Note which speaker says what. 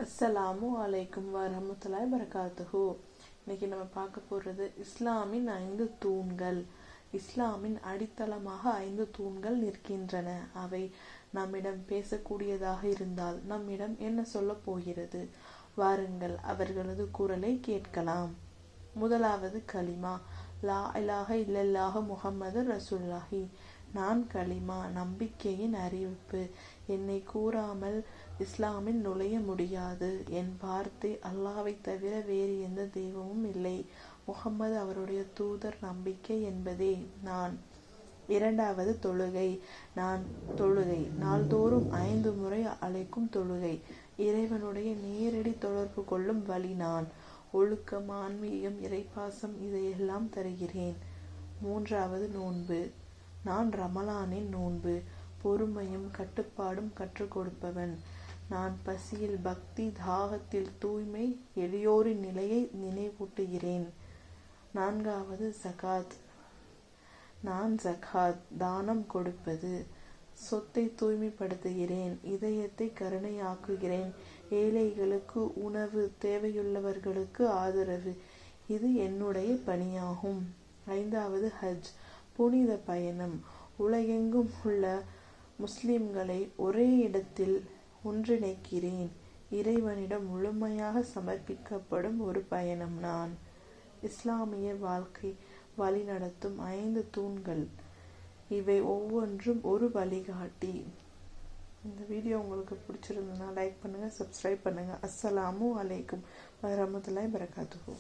Speaker 1: அஸ்ஸலாமு அலைக்கும் வரஹ்மத்துல்லாஹி வபரகாத்துஹு. இன்னைக்கு நம்ம பார்க்க போகிறது இஸ்லாமின் 5 தூண்கள். இஸ்லாமின் அடித்தளமாக 5 தூண்கள் நிற்கின்றன. அவை நம்மிடம் பேசக்கூடியதாக இருந்தால் நம்மிடம் என்ன சொல்ல போகிறது? வாருங்கள் அவர்களது குரலை கேட்கலாம். முதலாவது கலிமா, லா இலாஹ இல்லல்லாஹு முஹம்மது ரசூலுல்லாஹி. நான் கலிமா, நம்பிக்கையின் அறிவிப்பு. என்னை கூறாமல் இஸ்லாமில் நுழைய முடியாது. என் வார்த்தை அல்லாஹ்வை தவிர வேறு எந்த தெய்வமும் இல்லை. முஹம்மது அவருடைய தூதர், நம்பிக்கை என்பதே நான். இரண்டாவது தொழுகை. நான் தொழுகை, நாள்தோறும் 5 முறை அழைக்கும் தொழுகை. இறைவனுடைய நேரடி தொடர்பு கொள்ளும் வழி நான். ஒழுக்கம், ஆன்மீகம், இறைப்பாசம் இதையெல்லாம் தருகிறேன். மூன்றாவது நோன்பு. நான் ரமலானின் நோன்பு, பொறுமையும் கட்டுப்பாடும் கற்றுக் கொடுப்பவன். நான் பசியில் பக்தி, தாகத்தில் தூய்மை, எளியோரின் நிலையை நினைவூட்டுகிறேன். நான்காவது ஜகாத். நான் ஜகாத், தானம் கொடுப்பது. சொத்தை தூய்மைப்படுத்துகிறேன், இதயத்தை கருணையாக்குகிறேன், ஏழைகளுக்கு உணவு, தேவையுள்ளவர்களுக்கு ஆதரவு. இது என்னுடைய பணியாகும். ஐந்தாவது ஹஜ், புனித பயணம். உலகெங்கும் உள்ள முஸ்லிம்களை ஒரே இடத்தில் ஒன்றிணைக்கிறேன். இறைவனிடம் முழுமையாக சமர்ப்பிக்கப்படும் ஒரு பயணம் நான். இஸ்லாமிய வாழ்க்கை வழிநடத்தும் 5 தூண்கள். இவை ஒவ்வொன்றும் ஒரு வழிகாட்டி. இந்த வீடியோ உங்களுக்கு பிடிச்சிருந்ததுன்னா லைக் பண்ணுங்க, சப்ஸ்கிரைப் பண்ணுங்க. அஸ்ஸலாமு அலைக்கும் வரஹ்மத்துல்லாஹி வபரகாத்துஹு.